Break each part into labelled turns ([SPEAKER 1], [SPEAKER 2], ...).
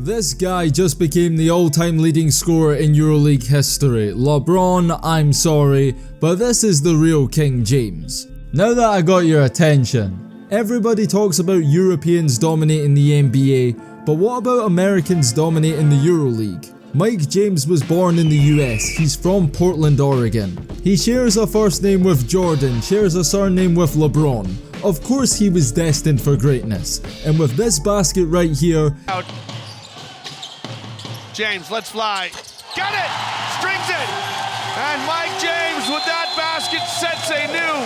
[SPEAKER 1] This guy just became the all-time leading scorer in EuroLeague history. LeBron, I'm sorry, but this is the real King James. Now that I got your attention, everybody talks about Europeans dominating the NBA, but what about Americans dominating the EuroLeague? Mike James was born in the US, he's from Portland, Oregon. He shares a first name with Jordan, shares a surname with LeBron. Of course he was destined for greatness, and with this basket right here,
[SPEAKER 2] James, let's fly. Got it! Strings it! And Mike James with that basket sets a new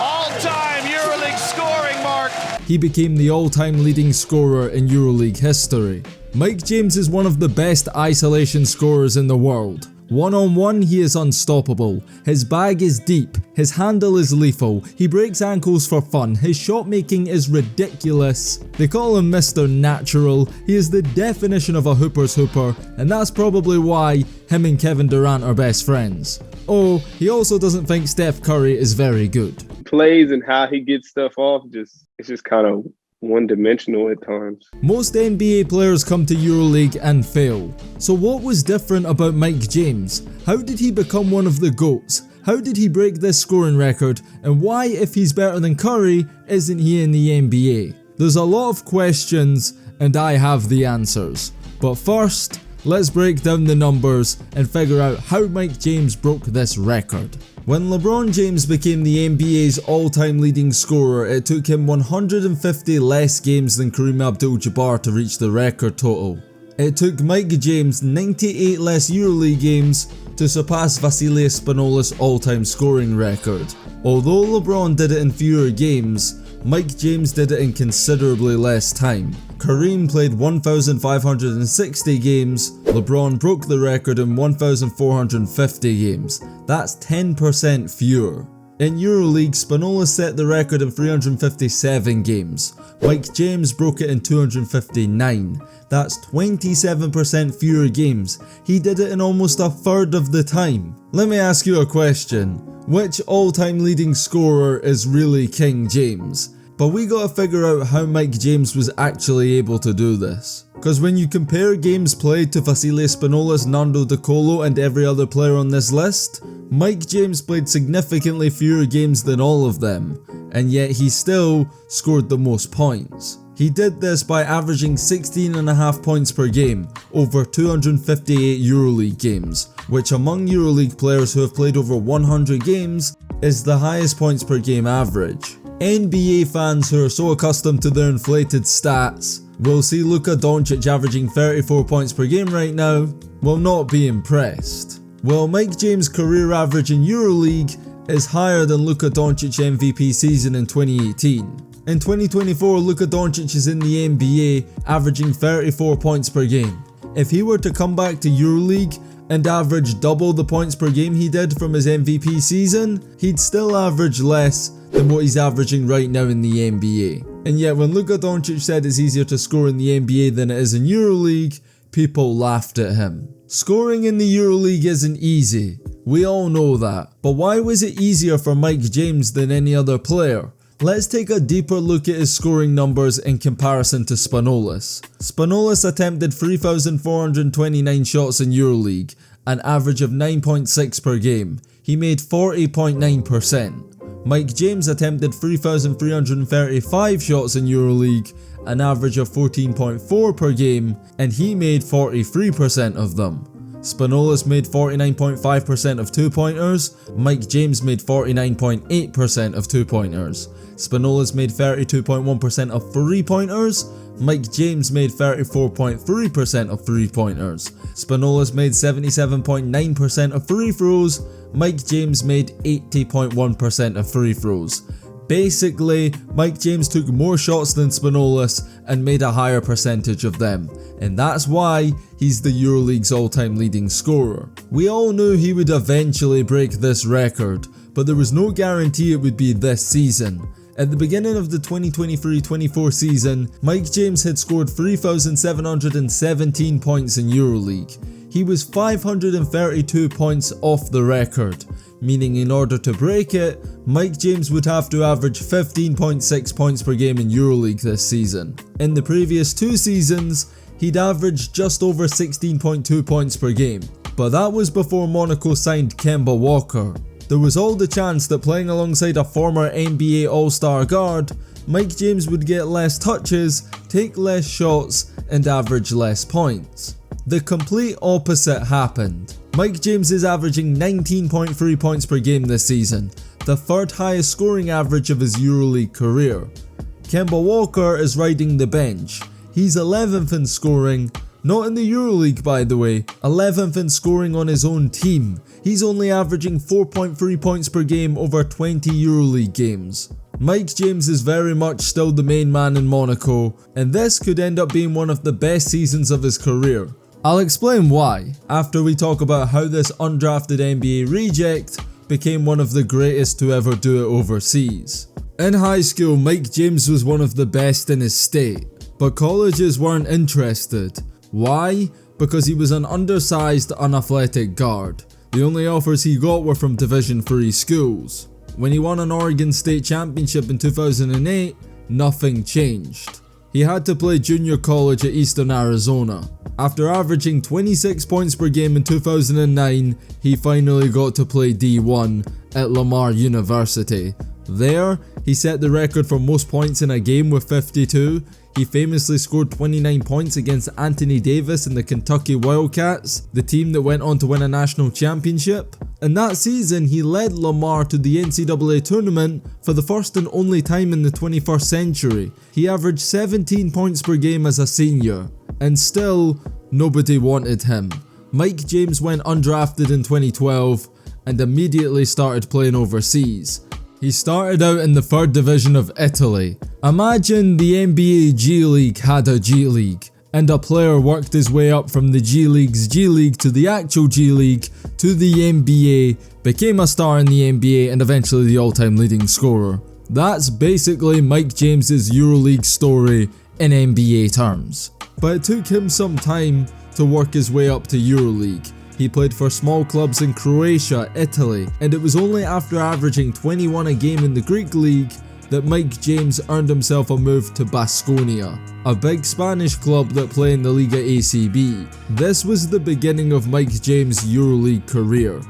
[SPEAKER 2] all-time EuroLeague scoring mark.
[SPEAKER 1] He became the all-time leading scorer in EuroLeague history. Mike James is one of the best isolation scorers in the world. One-on-one, he is unstoppable. His bag is deep, his handle is lethal, he breaks ankles for fun, his shot making is ridiculous. They call him Mr. Natural, he is the definition of a hooper's hooper, and that's probably why him and Kevin Durant are best friends. Oh, he also doesn't think Steph Curry is very good.
[SPEAKER 3] Plays and how he gets stuff off, it's just kind of one-dimensional at times.
[SPEAKER 1] Most NBA players come to EuroLeague and fail. So what was different about Mike James? How did he become one of the GOATs? How did he break this scoring record? And why, if he's better than Curry, isn't he in the NBA? There's a lot of questions and I have the answers. But first, let's break down the numbers and figure out how Mike James broke this record. When LeBron James became the NBA's all-time leading scorer, it took him 150 less games than Kareem Abdul-Jabbar to reach the record total. It took Mike James 98 less EuroLeague games to surpass Vasilis Spanoulis' all-time scoring record. Although LeBron did it in fewer games, Mike James did it in considerably less time. Kareem played 1,560 games, LeBron broke the record in 1,450 games. That's 10% fewer. In EuroLeague, Spanoulis set the record in 357 games. Mike James broke it in 259. That's 27% fewer games. He did it in almost a third of the time. Let me ask you a question. Which all-time leading scorer is really King James? But we gotta figure out how Mike James was actually able to do this. Cause when you compare games played to Vasilis Spanoulis, Nando De Colo and every other player on this list, Mike James played significantly fewer games than all of them, and yet he still scored the most points. He did this by averaging 16.5 points per game over 258 EuroLeague games, which among EuroLeague players who have played over 100 games is the highest points per game average. NBA fans who are so accustomed to their inflated stats will see Luka Doncic averaging 34 points per game right now will not be impressed. Well, Mike James' career average in EuroLeague is higher than Luka Doncic MVP season in 2018. In 2024, Luka Doncic is in the NBA averaging 34 points per game. If he were to come back to EuroLeague and average double the points per game he did from his MVP season, he'd still average less than what he's averaging right now in the NBA. And yet when Luka Doncic said it's easier to score in the NBA than it is in EuroLeague, people laughed at him. Scoring in the EuroLeague isn't easy, we all know that. But why was it easier for Mike James than any other player? Let's take a deeper look at his scoring numbers in comparison to Spanoulis. Spanoulis attempted 3,429 shots in EuroLeague, an average of 9.6 per game. He made 40.9%. Mike James attempted 3,335 shots in EuroLeague, an average of 14.4 per game, and he made 43% of them. Spanoulis made 49.5% of two-pointers, Mike James made 49.8% of two-pointers. Spanoulis made 32.1% of three-pointers, Mike James made 34.3% of three-pointers. Spanoulis made 77.9% of free throws, Mike James made 80.1% of free throws. Basically, Mike James took more shots than Spanoulis and made a higher percentage of them, and that's why he's the EuroLeague's all-time leading scorer. We all knew he would eventually break this record, but there was no guarantee it would be this season. At the beginning of the 2023-24 season, Mike James had scored 3,717 points in EuroLeague. He was 532 points off the record, meaning in order to break it, Mike James would have to average 15.6 points per game in EuroLeague this season. In the previous two seasons, he'd averaged just over 16.2 points per game. But that was before Monaco signed Kemba Walker. There was all the chance that playing alongside a former NBA All-Star guard, Mike James would get less touches, take less shots, and average less points. The complete opposite happened. Mike James is averaging 19.3 points per game this season, the third highest scoring average of his EuroLeague career. Kemba Walker is riding the bench. He's 11th in scoring, not in the EuroLeague by the way, 11th in scoring on his own team. He's only averaging 4.3 points per game over 20 EuroLeague games. Mike James is very much still the main man in Monaco, and this could end up being one of the best seasons of his career. I'll explain why after we talk about how this undrafted NBA reject became one of the greatest to ever do it overseas. In high school, Mike James was one of the best in his state, but colleges weren't interested. Why? Because he was an undersized, unathletic guard. The only offers he got were from Division III schools. When he won an Oregon State Championship in 2008, nothing changed. He had to play junior college at Eastern Arizona. After averaging 26 points per game in 2009, he finally got to play D1 at Lamar University. There, he set the record for most points in a game with 52. He famously scored 29 points against Anthony Davis and the Kentucky Wildcats, the team that went on to win a national championship. And that season, he led Lamar to the NCAA tournament for the first and only time in the 21st century. He averaged 17 points per game as a senior, and still, nobody wanted him. Mike James went undrafted in 2012 and immediately started playing overseas. He started out in the 3rd division of Italy. Imagine the NBA G League had a G League, and a player worked his way up from the G League's G League to the actual G League to the NBA, became a star in the NBA and eventually the all-time leading scorer. That's basically Mike James's EuroLeague story in NBA terms. But it took him some time to work his way up to EuroLeague. He played for small clubs in Croatia, Italy, and it was only after averaging 21 a game in the Greek league that Mike James earned himself a move to Baskonia, a big Spanish club that play in the Liga ACB. This was the beginning of Mike James' EuroLeague career.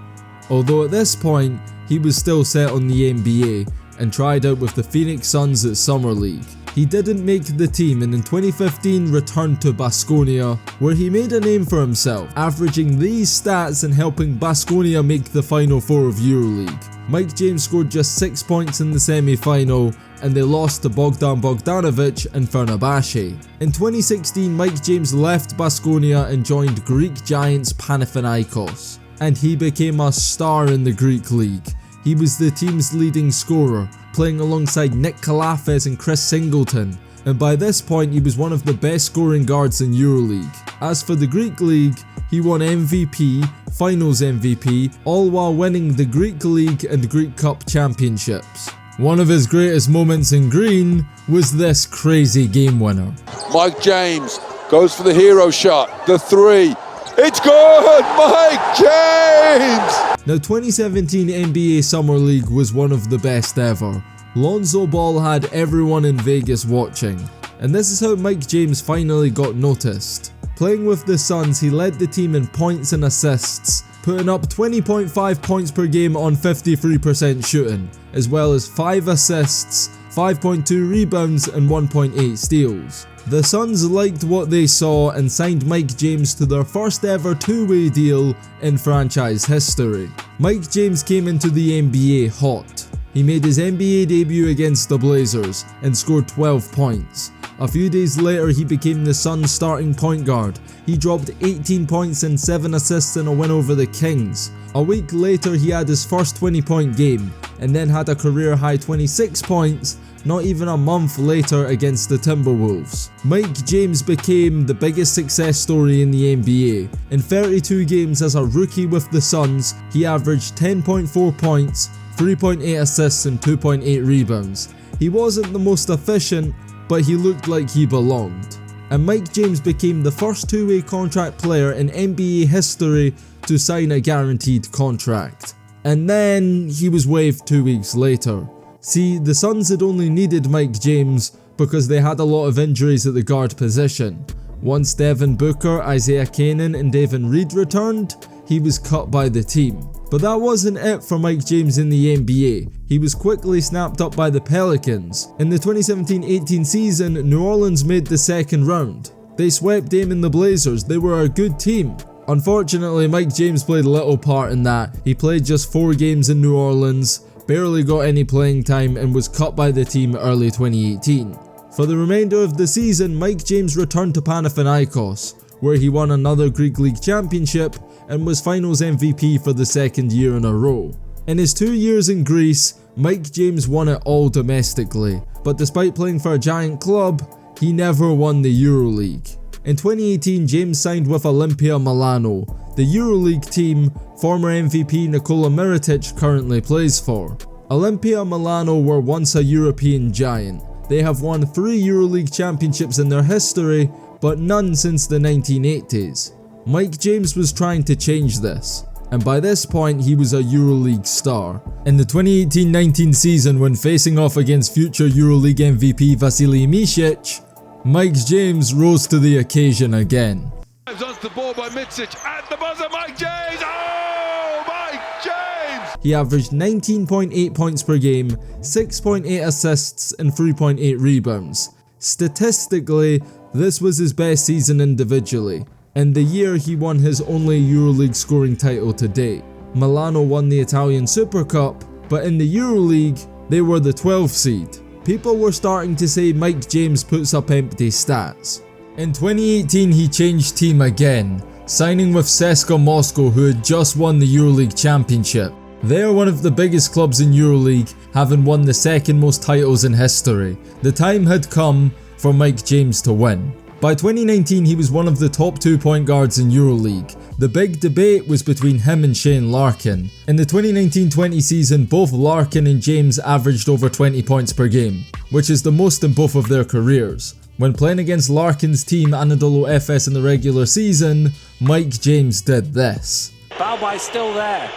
[SPEAKER 1] Although at this point, he was still set on the NBA and tried out with the Phoenix Suns at Summer League. He didn't make the team and in 2015 returned to Baskonia, where he made a name for himself, averaging these stats and helping Baskonia make the Final Four of EuroLeague. Mike James scored just 6 points in the semi-final, and they lost to Bogdan Bogdanovic and Fenerbahce. In 2016, Mike James left Baskonia and joined Greek giants Panathinaikos, and he became a star in the Greek league. He was the team's leading scorer, playing alongside Nick Kalafis and Chris Singleton, and by this point he was one of the best scoring guards in EuroLeague. As for the Greek league, he won MVP, Finals MVP, all while winning the Greek League and Greek Cup championships. One of his greatest moments in green was this crazy game winner.
[SPEAKER 4] Mike James goes for the hero shot, the three. It's good! Mike James!
[SPEAKER 1] Now 2017 NBA Summer League was one of the best ever. Lonzo Ball had everyone in Vegas watching, and this is how Mike James finally got noticed. Playing with the Suns, he led the team in points and assists, putting up 20.5 points per game on 53% shooting, as well as 5 assists, 5.2 rebounds and 1.8 steals. The Suns liked what they saw and signed Mike James to their first ever two-way deal in franchise history. Mike James came into the NBA hot. He made his NBA debut against the Blazers and scored 12 points. A few days later, he became the Suns' starting point guard. He dropped 18 points and 7 assists in a win over the Kings. A week later, he had his first 20-point game, and then had a career-high 26 points not even a month later against the Timberwolves. Mike James became the biggest success story in the NBA. In 32 games as a rookie with the Suns, he averaged 10.4 points, 3.8 assists and 2.8 rebounds. He wasn't the most efficient, but he looked like he belonged. And Mike James became the first two-way contract player in NBA history to sign a guaranteed contract. And then he was waived 2 weeks later. See, the Suns had only needed Mike James because they had a lot of injuries at the guard position. Once Devin Booker, Isaiah Canaan and Devin Reed returned, he was cut by the team. But that wasn't it for Mike James in the NBA. He was quickly snapped up by the Pelicans. In the 2017-18 season, New Orleans made the second round. They swept Dame and the Blazers. They were a good team. Unfortunately, Mike James played little part in that. He played just 4 games in New Orleans, barely got any playing time and was cut by the team early 2018. For the remainder of the season, Mike James returned to Panathinaikos, where he won another Greek League championship and was finals MVP for the second year in a row. In his 2 years in Greece, Mike James won it all domestically, but despite playing for a giant club, he never won the EuroLeague. In 2018, James signed with Olimpia Milano, the EuroLeague team former MVP Nikola Mirotic currently plays for. Olimpia Milano were once a European giant. They have won 3 EuroLeague championships in their history, but none since the 1980s. Mike James was trying to change this, and by this point he was a EuroLeague star. In the 2018-19 season, when facing off against future EuroLeague MVP Vasilij Micic, Mike James rose to the occasion again.
[SPEAKER 4] Onto the ball by Micic at the buzzer, Mike James! Oh, Mike James!
[SPEAKER 1] He averaged 19.8 points per game, 6.8 assists and 3.8 rebounds. Statistically, this was his best season individually, and the year he won his only EuroLeague scoring title to date. Milano won the Italian Super Cup, but in the EuroLeague, they were the 12th seed. People were starting to say Mike James puts up empty stats. In 2018, he changed team again, signing with CSKA Moscow, who had just won the EuroLeague championship. They are one of the biggest clubs in EuroLeague, having won the second most titles in history. The time had come for Mike James to win. By 2019, he was one of the top 2 point guards in EuroLeague. The big debate was between him and Shane Larkin. In the 2019-20 season, both Larkin and James averaged over 20 points per game, which is the most in both of their careers. When playing against Larkin's team Anadolu Efes in the regular season, Mike James did this.
[SPEAKER 5] Balbai's still there.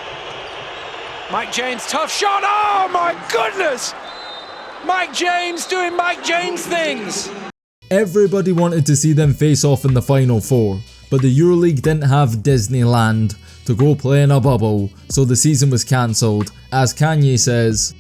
[SPEAKER 5] Mike James, tough shot. Oh my goodness! Mike James doing Mike James things.
[SPEAKER 1] Everybody wanted to see them face off in the Final Four, but the EuroLeague didn't have Disneyland to go play in a bubble, so the season was cancelled. As Kanye says,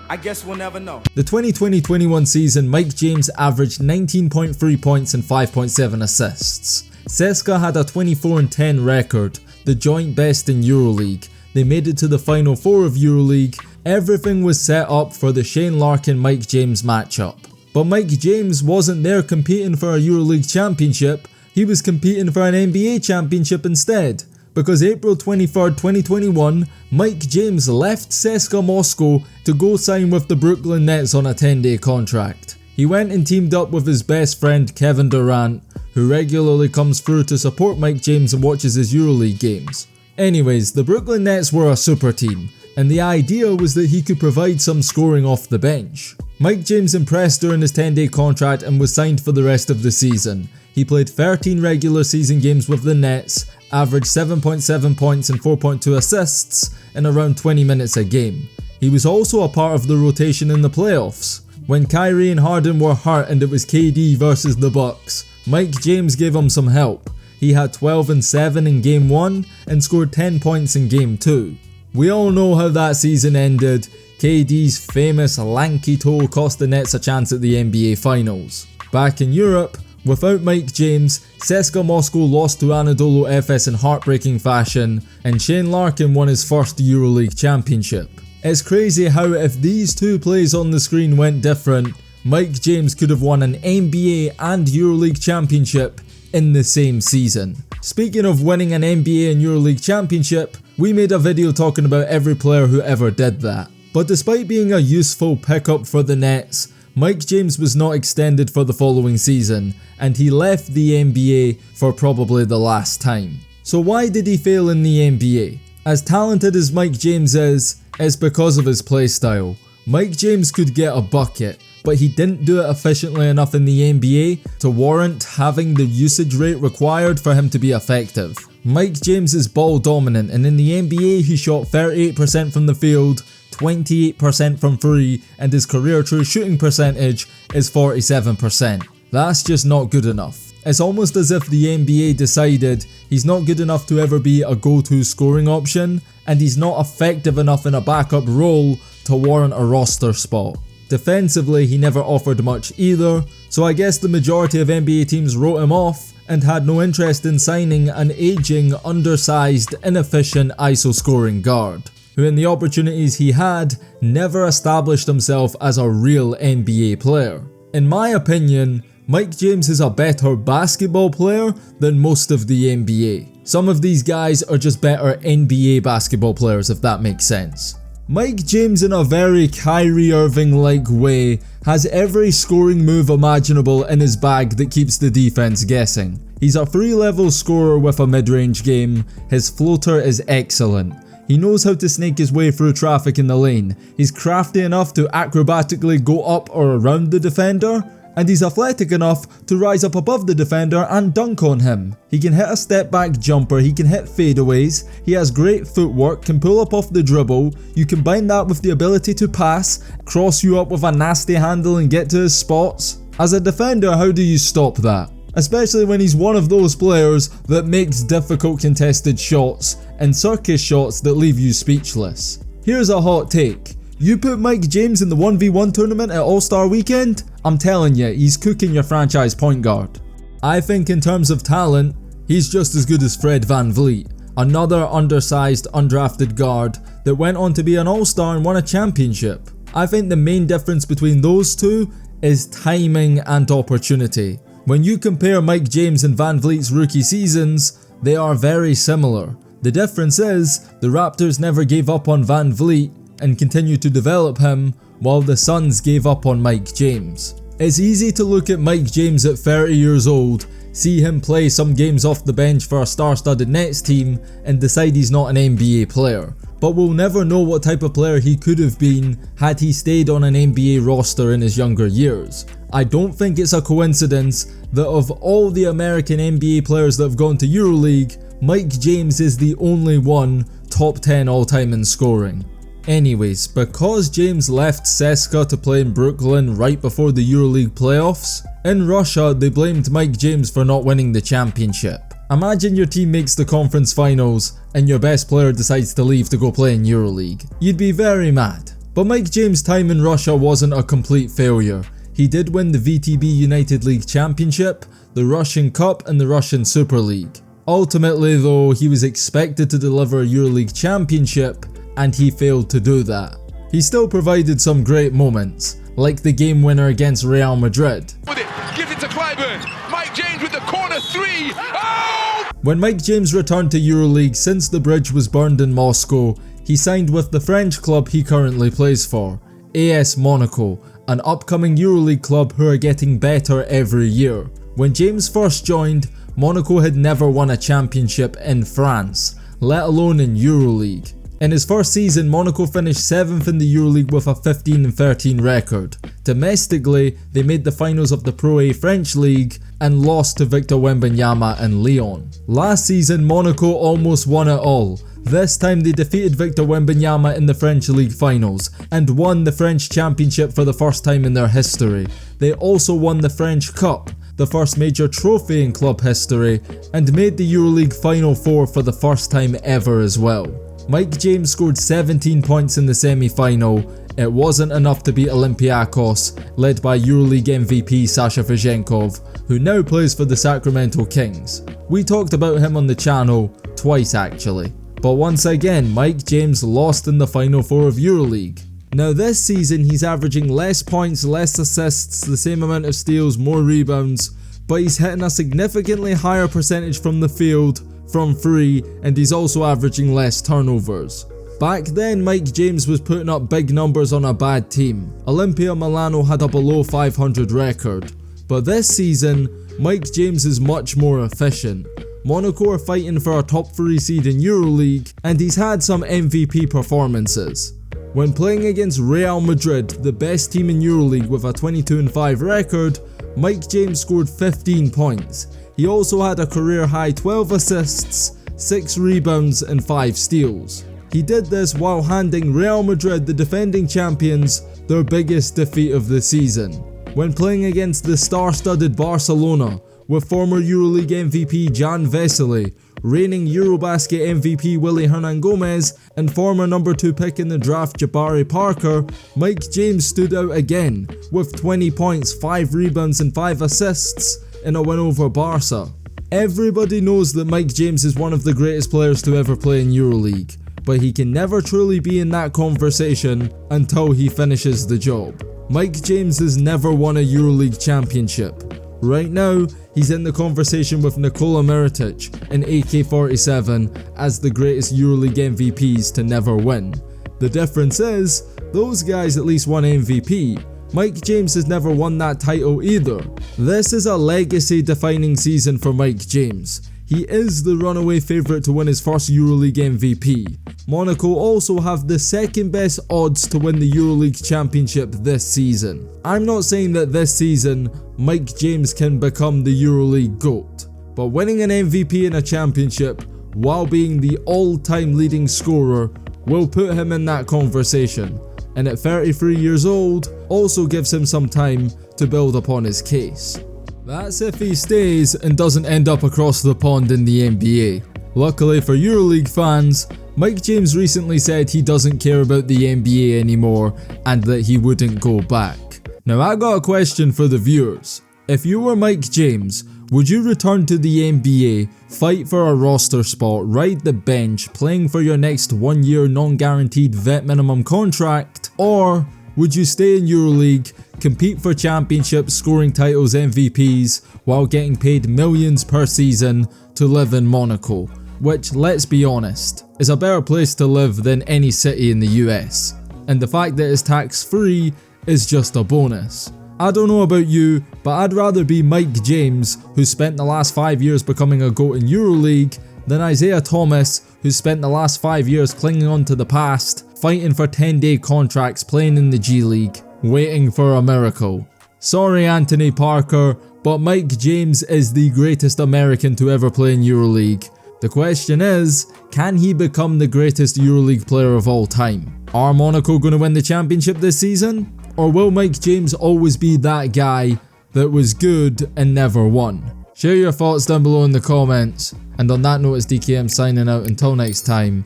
[SPEAKER 6] I guess we'll never know.
[SPEAKER 1] The 2020-21 season, Mike James averaged 19.3 points and 5.7 assists. CSKA had a 24-10 record, the joint best in EuroLeague. They made it to the Final Four of EuroLeague. Everything was set up for the Shane Larkin-Mike James matchup. But Mike James wasn't there competing for a EuroLeague championship, he was competing for an NBA championship instead. Because April 23rd, 2021, Mike James left CSKA Moscow to go sign with the Brooklyn Nets on a 10-day contract. He went and teamed up with his best friend Kevin Durant, who regularly comes through to support Mike James and watches his EuroLeague games. Anyways, the Brooklyn Nets were a super team, and the idea was that he could provide some scoring off the bench. Mike James impressed during his 10-day contract and was signed for the rest of the season. He played 13 regular season games with the Nets, averaged 7.7 points and 4.2 assists in around 20 minutes a game. He was also a part of the rotation in the playoffs. When Kyrie and Harden were hurt and it was KD versus the Bucks, Mike James gave him some help. He had 12 and 7 in game 1 and scored 10 points in game 2. We all know how that season ended. KD's famous lanky toe cost the Nets a chance at the NBA Finals. Back in Europe, without Mike James, CSKA Moscow lost to Anadolu Efes in heartbreaking fashion, and Shane Larkin won his first EuroLeague championship. It's crazy how if these two plays on the screen went different, Mike James could have won an NBA and EuroLeague championship in the same season. Speaking of winning an NBA and EuroLeague championship, we made a video talking about every player who ever did that. But despite being a useful pickup for the Nets, Mike James was not extended for the following season, and he left the NBA for probably the last time. So why did he fail in the NBA? As talented as Mike James is, it's because of his playstyle. Mike James could get a bucket, but he didn't do it efficiently enough in the NBA to warrant having the usage rate required for him to be effective. Mike James is ball dominant, and in the NBA he shot 38% from the field, 28% from 3, and his career true shooting percentage is 47%. That's just not good enough. It's almost as if the NBA decided he's not good enough to ever be a go-to scoring option, and he's not effective enough in a backup role to warrant a roster spot. Defensively, he never offered much either, so I guess the majority of NBA teams wrote him off and had no interest in signing an aging, undersized, inefficient ISO scoring guard, who in the opportunities he had, never established himself as a real NBA player. In my opinion, Mike James is a better basketball player than most of the NBA. Some of these guys are just better NBA basketball players, if that makes sense. Mike James, in a very Kyrie Irving-like way, has every scoring move imaginable in his bag that keeps the defense guessing. He's a 3-level scorer with a mid-range game, his floater is excellent. He knows how to snake his way through traffic in the lane, he's crafty enough to acrobatically go up or around the defender, and he's athletic enough to rise up above the defender and dunk on him. He can hit a step back jumper, he can hit fadeaways, he has great footwork, can pull up off the dribble, you combine that with the ability to pass, cross you up with a nasty handle and get to his spots. As a defender, how do you stop that? Especially when he's one of those players that makes difficult contested shots and circus shots that leave you speechless. Here's a hot take. You put Mike James in the 1v1 tournament at All-Star Weekend, I'm telling you, he's cooking your franchise point guard. I think in terms of talent, he's just as good as Fred VanVleet, another undersized, undrafted guard that went on to be an All-Star and won a championship. I think the main difference between those two is timing and opportunity. When you compare Mike James and VanVleet's rookie seasons, they are very similar. The difference is, the Raptors never gave up on VanVleet and continued to develop him, while the Suns gave up on Mike James. It's easy to look at Mike James at 30 years old, see him play some games off the bench for a star-studded Nets team, and decide he's not an NBA player. But we'll never know what type of player he could have been had he stayed on an NBA roster in his younger years. I don't think it's a coincidence that of all the American NBA players that have gone to EuroLeague, Mike James is the only one top 10 all-time in scoring. Anyways, because James left CSKA to play in Brooklyn right before the EuroLeague playoffs, in Russia they blamed Mike James for not winning the championship. Imagine your team makes the conference finals and your best player decides to leave to go play in EuroLeague. You'd be very mad. But Mike James' time in Russia wasn't a complete failure. He did win the VTB United League Championship, the Russian Cup and the Russian Super League. Ultimately though, he was expected to deliver a EuroLeague Championship, and he failed to do that. He still provided some great moments, like the game winner against Real Madrid.
[SPEAKER 4] With it, gives it to Clyburn. Mike James with the corner three. Oh!
[SPEAKER 1] When Mike James returned to EuroLeague since the bridge was burned in Moscow, he signed with the French club he currently plays for, AS Monaco, an upcoming EuroLeague club who are getting better every year. When James first joined, Monaco had never won a championship in France, let alone in EuroLeague. In his first season, Monaco finished 7th in the EuroLeague with a 15-13 record. Domestically, they made the finals of the Pro A French League and lost to Victor Wembanyama and Lyon. Last season, Monaco almost won it all. This time they defeated Victor Wembanyama in the French League finals and won the French Championship for the first time in their history. They also won the French Cup, the first major trophy in club history, and made the EuroLeague Final Four for the first time ever as well. Mike James scored 17 points in the semi-final. It wasn't enough to beat Olympiacos, led by EuroLeague MVP Sasha Vezenkov, who now plays for the Sacramento Kings. We talked about him on the channel, twice actually. But once again, Mike James lost in the Final Four of EuroLeague. Now this season he's averaging less points, less assists, the same amount of steals, more rebounds, but he's hitting a significantly higher percentage from the field, from free, and he's also averaging less turnovers. Back then, Mike James was putting up big numbers on a bad team. Olimpia Milano had a below 500 record. But this season, Mike James is much more efficient. Monaco are fighting for a top 3 seed in EuroLeague, and he's had some MVP performances. When playing against Real Madrid, the best team in EuroLeague with a 22-5 record, Mike James scored 15 points. He also had a career high 12 assists, 6 rebounds and 5 steals. He did this while handing Real Madrid, the defending champions, their biggest defeat of the season. when playing against the star-studded Barcelona with former EuroLeague MVP Jan Vesely, reigning Eurobasket MVP Willy Hernangomez, and former number 2 pick in the draft Jabari Parker, Mike James stood out again with 20 points, 5 rebounds and 5 assists in a win over Barca. Everybody knows that Mike James is one of the greatest players to ever play in EuroLeague, but he can never truly be in that conversation until he finishes the job. Mike James has never won a EuroLeague championship. Right now, he's in the conversation with Nikola Mirotic and AK-47 as the greatest EuroLeague MVPs to never win. The difference is, those guys at least won MVP. Mike James has never won that title either. This is a legacy-defining season for Mike James. He is the runaway favourite to win his first EuroLeague MVP. Monaco also have the second best odds to win the EuroLeague championship this season. I'm not saying that this season Mike James can become the EuroLeague GOAT, but winning an MVP in a championship while being the all-time leading scorer will put him in that conversation, and at 33 years old also gives him some time to build upon his case. That's if he stays and doesn't end up across the pond in the NBA. Luckily for EuroLeague fans, Mike James recently said he doesn't care about the NBA anymore and that he wouldn't go back. Now I got a question for the viewers. If you were Mike James, would you return to the NBA, fight for a roster spot, ride the bench, playing for your next 1-year non-guaranteed vet minimum contract, or would you stay in EuroLeague, compete for championships, scoring titles, MVPs, while getting paid millions per season to live in Monaco, which, let's be honest, is a better place to live than any city in the US, and the fact that it's tax-free is just a bonus. I don't know about you, but I'd rather be Mike James, who spent the last 5 years becoming a GOAT in EuroLeague, than Isaiah Thomas, who spent the last 5 years clinging on to the past, fighting for 10-day contracts, playing in the G League, waiting for a miracle. Sorry Anthony Parker, but Mike James is the greatest American to ever play in EuroLeague. The question is, can he become the greatest EuroLeague player of all time? Are Monaco going to win the championship this season? Or will Mike James always be that guy that was good and never won? Share your thoughts down below in the comments. And on that note, it's DKM signing out until next time,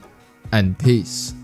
[SPEAKER 1] and peace.